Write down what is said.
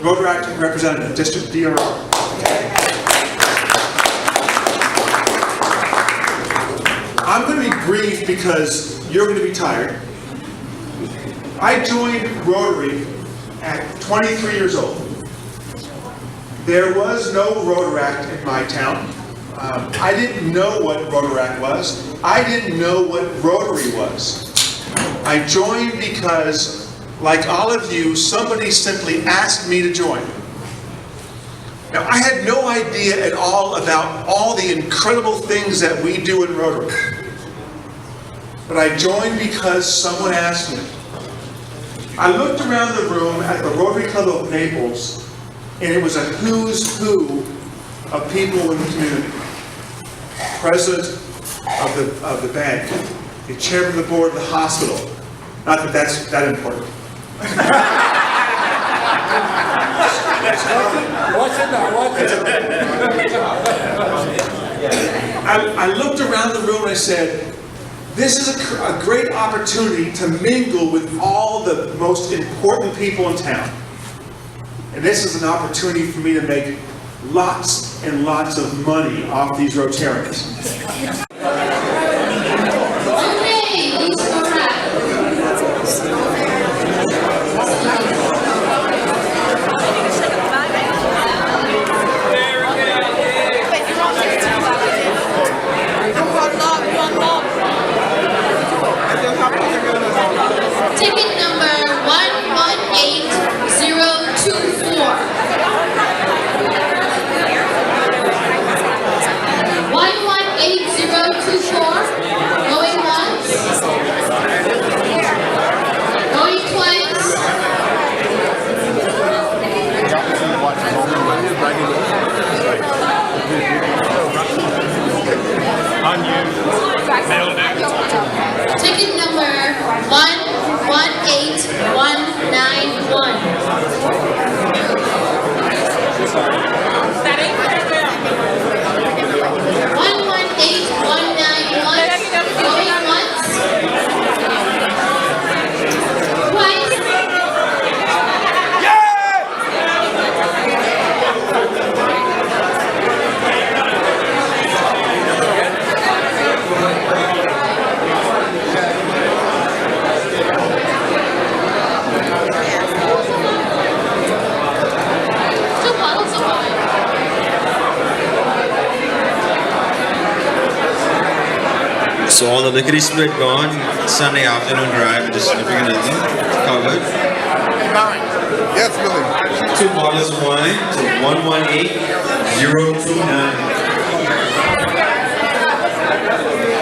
Rotary Representative, District DRO. I'm going to be brief because you're going to be tired. I joined Rotary at 23 years old. There was no Rotaract in my town. I didn't know what Rotaract was. I didn't know what Rotary was. I joined because, like all of you, somebody simply asked me to join. Now, I had no idea at all about all the incredible things that we do in Rotary. But I joined because someone asked me. I looked around the room at the Rotary Club of Naples, and it was a who's who of people in the community. President of the bank, the chairman of the board of the hospital. Not that that's that important. I looked around the room and I said, this is a great opportunity to mingle with all the most important people in town. And this is an opportunity for me to make lots and lots of money off these Rotarians. Ticket number 118024. 118024. Going once. Going twice. Ticket number 118191. 118191. Going once. Twice. So all the lickety split gone. Sunday afternoon drive, just if you're gonna covered. Yes, Billy. 2 bottles of wine to 118029.